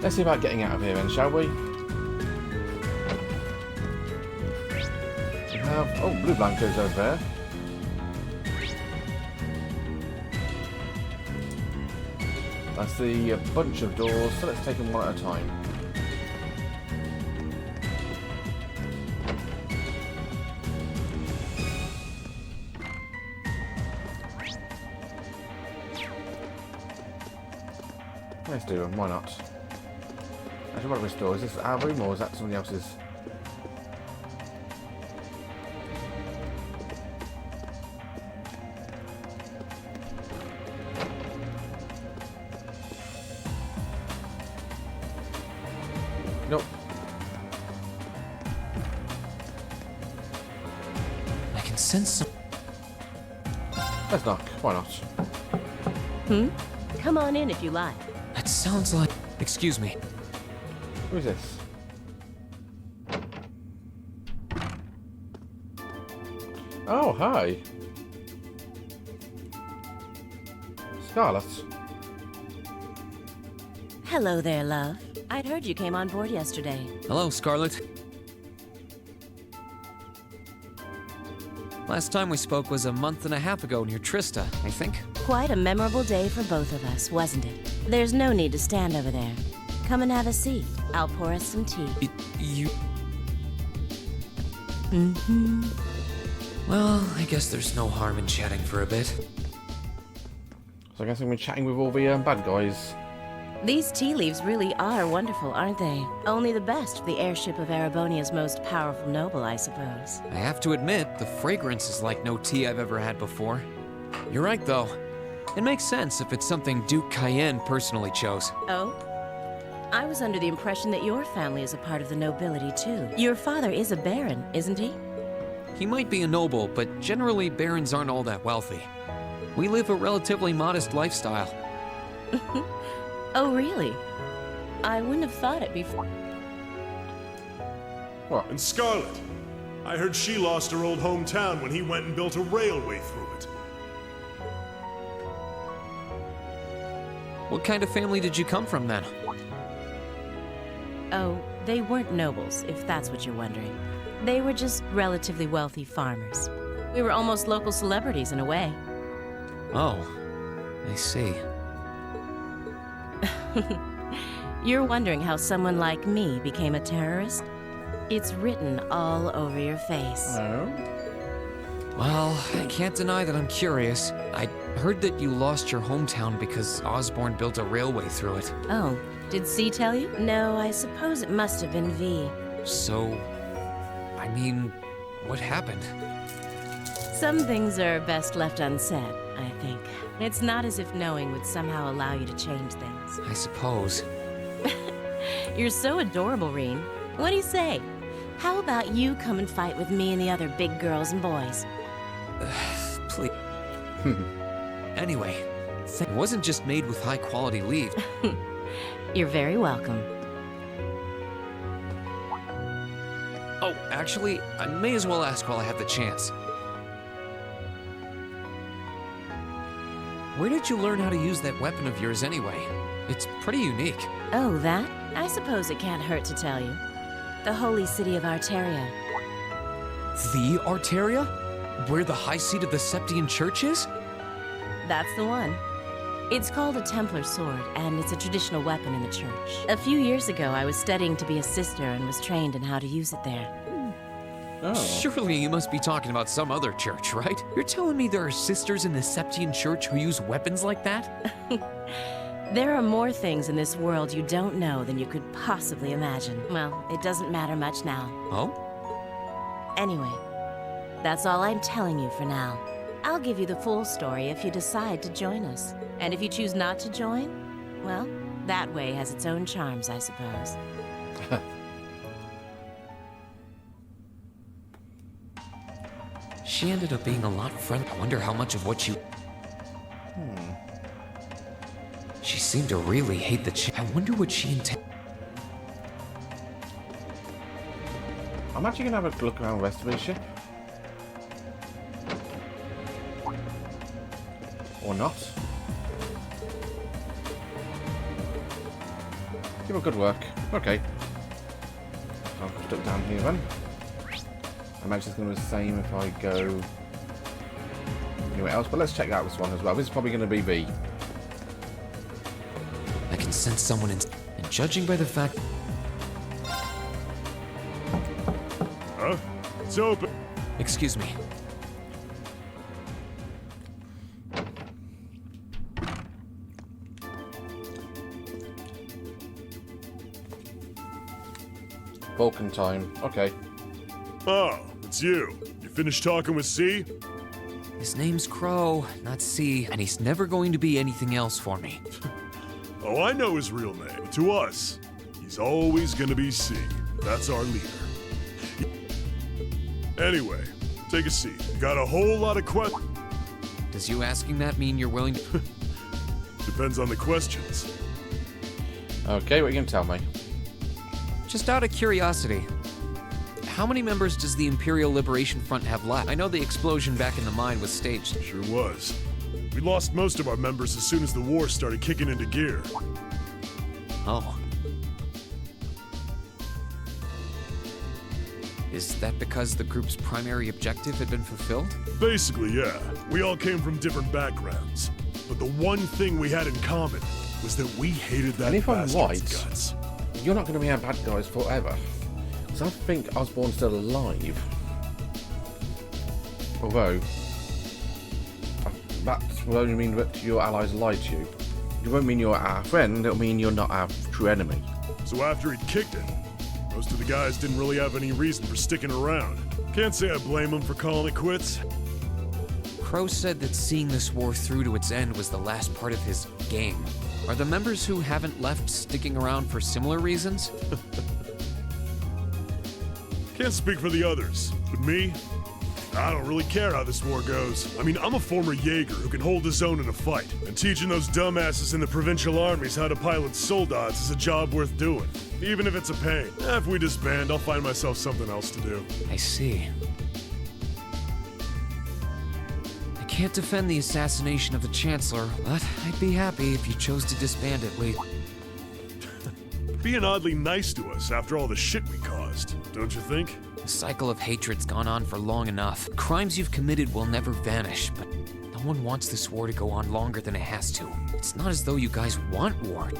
Let's see about getting out of here then, shall we? We have... Oh, blue blankets over there. That's the bunch of doors, so let's take them one at a time. Let's do them, why not? Actually, what do we store? Is this our room or is that somebody else's? Nope. I can sense some... Let's knock, why not? Hmm? Come on in if you like. That sounds like... Excuse me. Who's this? Oh, hi. Scarlet. Hello there, love. I'd heard you came on board yesterday. Hello, Scarlet. Last time we spoke was a month and a half ago near Trista, I think. Quite a memorable day for both of us, wasn't it? There's no need to stand over there. Come and have a seat. I'll pour us some tea. You... Mm-hmm. Well, I guess there's no harm in chatting for a bit. So I guess I'm chatting with all the bad guys. These tea leaves really are wonderful, aren't they? Only the best for the airship of Erebonia's most powerful noble, I suppose. I have to admit, the fragrance is like no tea I've ever had before. You're right, though. It makes sense if it's something Duke Cayenne personally chose. Oh? I was under the impression that your family is a part of the nobility, too. Your father is a baron, isn't he? He might be a noble, but generally barons aren't all that wealthy. We live a relatively modest lifestyle. Oh, really? I wouldn't have thought it before. What? And Scarlet. I heard she lost her old hometown when he went and built a railway through it. What kind of family did you come from, then? Oh, they weren't nobles, if that's what you're wondering. They were just relatively wealthy farmers. We were almost local celebrities in a way. Oh, I see. You're wondering how someone like me became a terrorist? It's written all over your face. No. Well, I can't deny that I'm curious. I heard that you lost your hometown because Osborne built a railway through it. Oh, did C tell you? No, I suppose it must have been V. So, I mean, what happened? Some things are best left unsaid, I think. It's not as if knowing would somehow allow you to change things. I suppose. You're so adorable, Rean. What do you say? How about you come and fight with me and the other big girls and boys? Please. Anyway, it wasn't just made with high-quality leaves. You're very welcome. Oh, actually, I may as well ask while I have the chance. Where did you learn how to use that weapon of yours anyway? It's pretty unique. Oh, that? I suppose it can't hurt to tell you. The holy city of Arteria. The Arteria? Where the high seat of the Septian Church is? That's the one. It's called a Templar sword, and it's a traditional weapon in the church. A few years ago, I was studying to be a sister and was trained in how to use it there. Oh. Surely you must be talking about some other church, right? You're telling me there are sisters in the Septian Church who use weapons like that? There are more things in this world you don't know than you could possibly imagine. Well, it doesn't matter much now. Oh? Anyway, that's all I'm telling you for now. I'll give you the full story if you decide to join us. And if you choose not to join, well, that way has its own charms, I suppose. She ended up being a lot friendly. I wonder how much of what you... She seemed to really hate the I wonder what she intended. I'm actually going to have a look around the rest of the ship. Or not. Well, good work. Okay. I'll stuck down here then. I imagine it's going to be the same if I go anywhere else, but let's check out this one as well. This is probably going to be V. I can sense someone in... And judging by the fact... Huh? It's open. Excuse me. Vulcan time. Okay. Oh, it's you. You finished talking with C? His name's Crow, not C, and he's never going to be anything else for me. Oh, I know his real name. To us, he's always gonna be C. That's our leader. Anyway, take a seat. Got a whole lot of questions. Does you asking that mean you're willing to... Depends on the questions. Okay, what are you going to tell me? Just out of curiosity, how many members does the Imperial Liberation Front have left? I know the explosion back in the mine was staged. Sure was. We lost most of our members as soon as the war started kicking into gear. Oh. Is that because the group's primary objective had been fulfilled? Basically, yeah. We all came from different backgrounds. But the one thing we had in common was that we hated that And if I'm bastard's right, guts. you're not going to be our bad guys forever. Because I think Osborn's still alive. Although, that will only mean that your allies lied to you. It won't mean you're our friend, it'll mean you're not our true enemy. So after he'd kicked it, most of the guys didn't really have any reason for sticking around. Can't say I blame them for calling it quits. Crow said that seeing this war through to its end was the last part of his game. Are the members who haven't left sticking around for similar reasons? Can't speak for the others, but me, I don't really care how this war goes. I mean, I'm a former Jaeger who can hold his own in a fight, and teaching those dumbasses in the provincial armies how to pilot soldats is a job worth doing, even if it's a pain. If we disband, I'll find myself something else to do. I see. I can't defend the assassination of the Chancellor, but I'd be happy if you chose to disband it, Lee. Being oddly nice to us after all the shit we caused, don't you think? The cycle of hatred's gone on for long enough. Crimes you've committed will never vanish, but no one wants this war to go on longer than it has to. It's not as though you guys want war.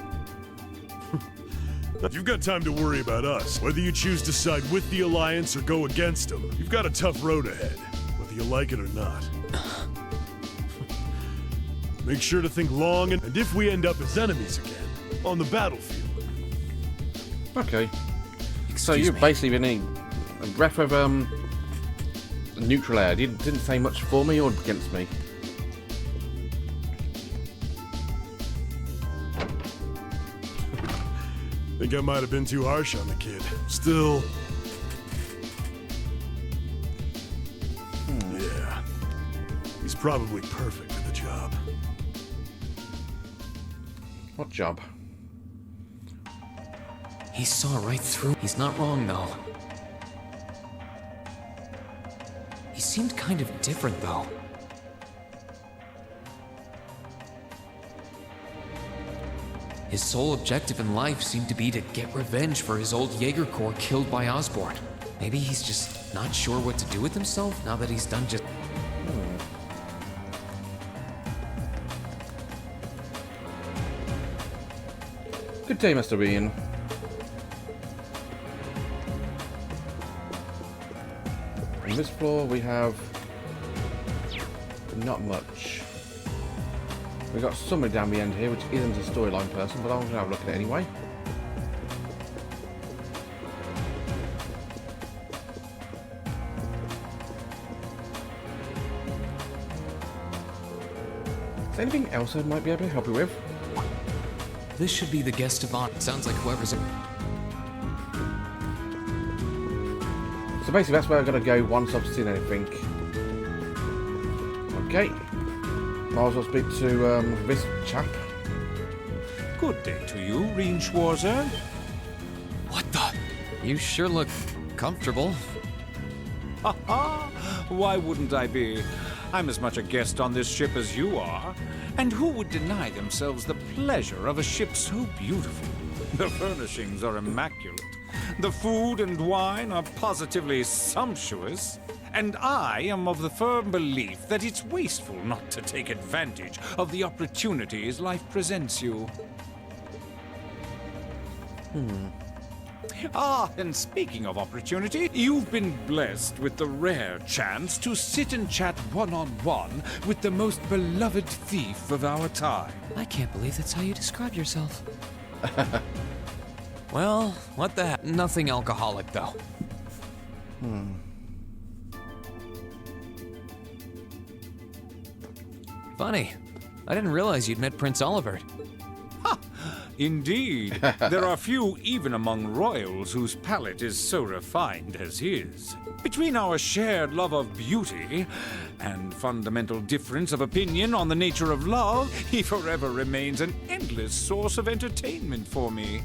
You've got time to worry about us. Whether you choose to side with the Alliance or go against them, you've got a tough road ahead, whether you like it or not. Make sure to think long, and if we end up as enemies again, on the battlefield. Okay. So Excuse you've me. basically been a breath of neutral air. Didn't say much for me or against me. Think I might have been too harsh on the kid. Still. Yeah. He's probably perfect for the job. What job? He saw right through. He's not wrong, though. He seemed kind of different, though. His sole objective in life seemed to be to get revenge for his old Jaeger Corps killed by Osborn. Maybe he's just not sure what to do with himself now that he's done just... Good day, Mr. Rean. On this floor we have not much. We've got somebody down the end here which isn't a storyline person, but I'm going to have a look at it anyway. Is there anything else I might be able to help you with? This should be the guest of honor. Sounds like whoever's... So basically that's where I've got to go once I've seen anything. Okay. Might as well speak to this chap. Good day to you, Rean Schwarzer. What the? You sure look comfortable. Ha ha! Why wouldn't I be? I'm as much a guest on this ship as you are. And who would deny themselves the pleasure of a ship so beautiful? The furnishings are immaculate. The food and wine are positively sumptuous. And I am of the firm belief that it's wasteful not to take advantage of the opportunities life presents you. Ah, and speaking of opportunity, you've been blessed with the rare chance to sit and chat one-on-one with the most beloved thief of our time. I can't believe that's how you describe yourself. Well, what the heck? Nothing alcoholic, though. Funny. I didn't realize you'd met Prince Olivert. Indeed, there are few even among royals whose palate is so refined as his. Between our shared love of beauty and fundamental difference of opinion on the nature of love, he forever remains an endless source of entertainment for me.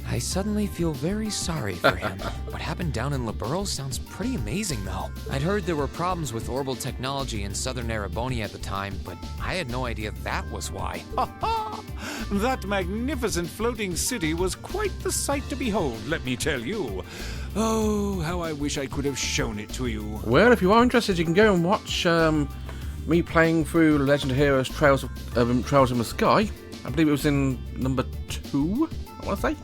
I suddenly feel very sorry for him. What happened down in Liberl sounds pretty amazing, though. I'd heard there were problems with orbital technology in southern Erebonia at the time, but I had no idea that was why. Ha ha! That magnificent floating city was quite the sight to behold, let me tell you. Oh, how I wish I could have shown it to you. Well, if you are interested, you can go and watch me playing through Legend of Heroes Trails in the Sky. I believe it was in number 2, I want to say.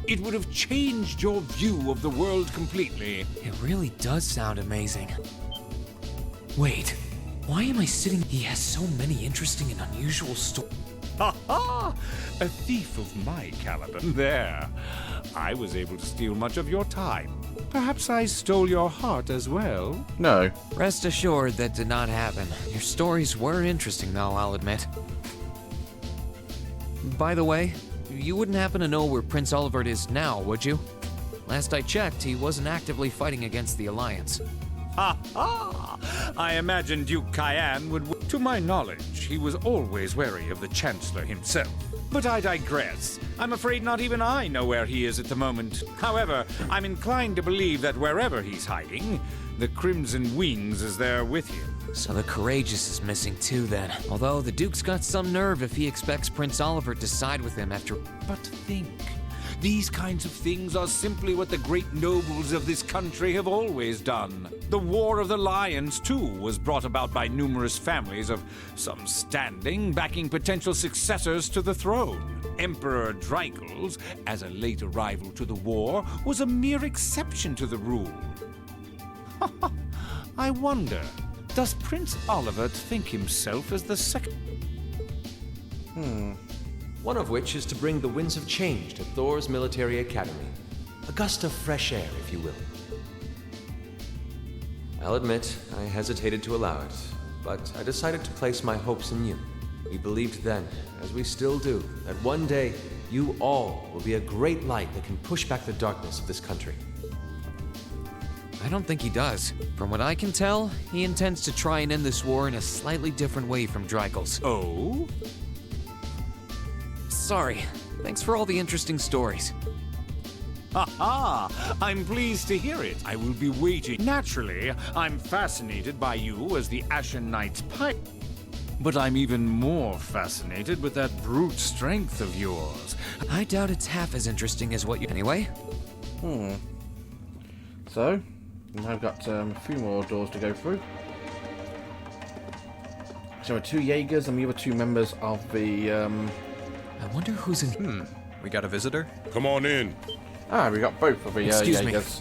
It would have changed your view of the world completely. It really does sound amazing. Wait, why am I sitting? He has so many interesting and unusual stories. Ha ha! A thief of my caliber. There. I was able to steal much of your time. Perhaps I stole your heart as well? No. Rest assured that did not happen. Your stories were interesting, though, I'll admit. By the way, you wouldn't happen to know where Prince Olivert is now, would you? Last I checked, he wasn't actively fighting against the Alliance. Ha ha! I imagine Duke Cayenne would... To my knowledge, he was always wary of the Chancellor himself. But I digress. I'm afraid not even I know where he is at the moment. However, I'm inclined to believe that wherever he's hiding, the Crimson Wings is there with him. So the Courageous is missing too, then. Although the Duke's got some nerve if he expects Prince Olivert to side with him after... But think, these kinds of things are simply what the great nobles of this country have always done. The War of the Lions, too, was brought about by numerous families of some standing backing potential successors to the throne. Emperor Drykles, as a late arrival to the war, was a mere exception to the rule. I wonder, does Prince Olivert think himself as the second? One of which is to bring the winds of change to Thor's military academy. A gust of fresh air, if you will. I'll admit, I hesitated to allow it, but I decided to place my hopes in you. We believed then, as we still do, that one day, you all will be a great light that can push back the darkness of this country. I don't think he does. From what I can tell, he intends to try and end this war in a slightly different way from Drykles. Oh? Sorry. Thanks for all the interesting stories. Ha ha! I'm pleased to hear it. I will be waiting. Naturally, I'm fascinated by you as the Ashen Knight's pipe. But I'm even more fascinated with that brute strength of yours. I doubt it's half as interesting as what you... Anyway? So, I've got a few more doors to go through. So we're 2 Jaegers and the other 2 members of the... I wonder who's in... We got a visitor? Come on in. we got both of the Excuse me. Jaegers.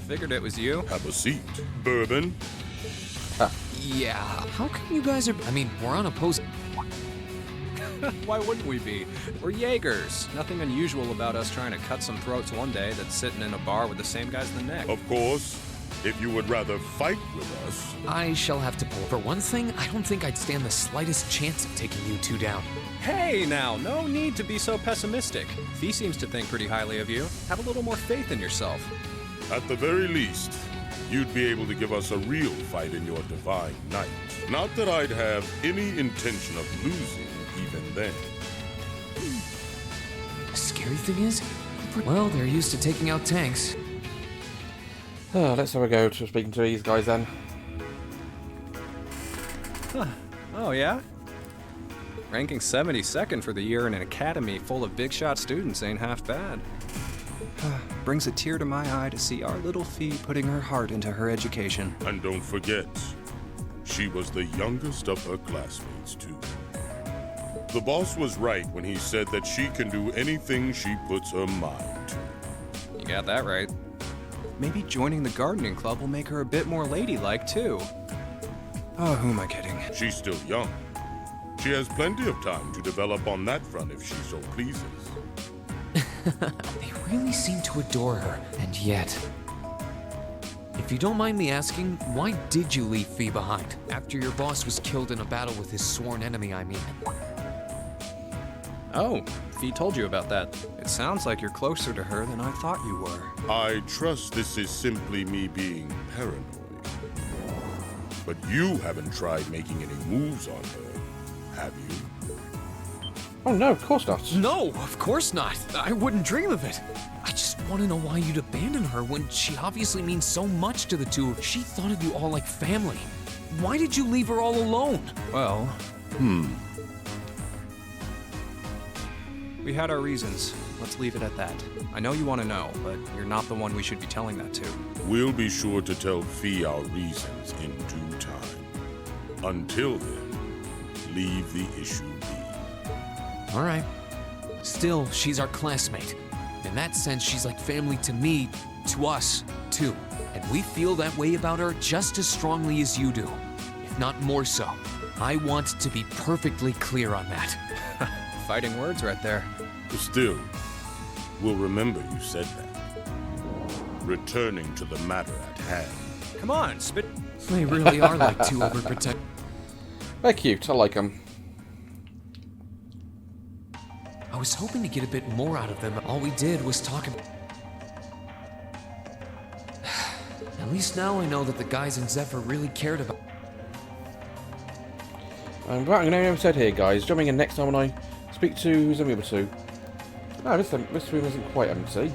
Figured it was you. Have a seat. Bourbon. Yeah, how come you guys are... I mean, we're on opposing... Why wouldn't we be? We're Jaegers. Nothing unusual about us trying to cut some throats one day that's sitting in a bar with the same guys the next. Of course, if you would rather fight with us. I shall have to pull. For one thing, I don't think I'd stand the slightest chance of taking you 2 down. Hey now, no need to be so pessimistic. He seems to think pretty highly of you. Have a little more faith in yourself. At the very least, you'd be able to give us a real fight in your divine night. Not that I'd have any intention of losing even then. The scary thing is, Well, they're used to taking out tanks. Let's have a go to speaking to these guys then. Oh, yeah? Ranking 72nd for the year in an academy full of big shot students ain't half bad. Brings a tear to my eye to see our little Fee putting her heart into her education. And don't forget, she was the youngest of her classmates, too. The boss was right when he said that she can do anything she puts her mind to. You got that right. Maybe joining the gardening club will make her a bit more ladylike, too. Oh, who am I kidding? She's still young. She has plenty of time to develop on that front if she so pleases. They really seem to adore her, and yet... If you don't mind me asking, why did you leave Fee behind? After your boss was killed in a battle with his sworn enemy, I mean. Oh, Fee told you about that. It sounds like you're closer to her than I thought you were. I trust this is simply me being paranoid. But you haven't tried making any moves on her, have you? Oh no, of course not. No, of course not. I wouldn't dream of it. I just want to know why you'd abandon her when she obviously means so much to the two. She thought of you all like family. Why did you leave her all alone? Well, we had our reasons. Let's leave it at that. I know you want to know, but you're not the one we should be telling that to. We'll be sure to tell Fee our reasons in due time. Until then, leave the issue be. All right. Still, she's our classmate. In that sense, she's like family to me, to us, too. And we feel that way about her just as strongly as you do, if not more so. I want to be perfectly clear on that. Fighting words right there. Still, we'll remember you said that. Returning to the matter at hand. Come on, spit. They really are like two overprotect. They're cute, I like them. I was hoping to get a bit more out of them. All we did was talk about... At least now I know that the guys in Zephyr really cared about... Right, I'm going to have said here, guys. Jumping in next time when I speak to... Who's in the other two? No, this room isn't quite empty.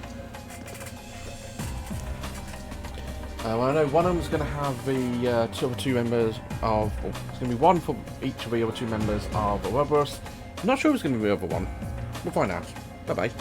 Well, I know one of them's going to have the other two members of... Well, it's going to be one for each of the other two members of Ouroboros. I'm not sure who's going to be the other one. We'll find out. Bye-bye.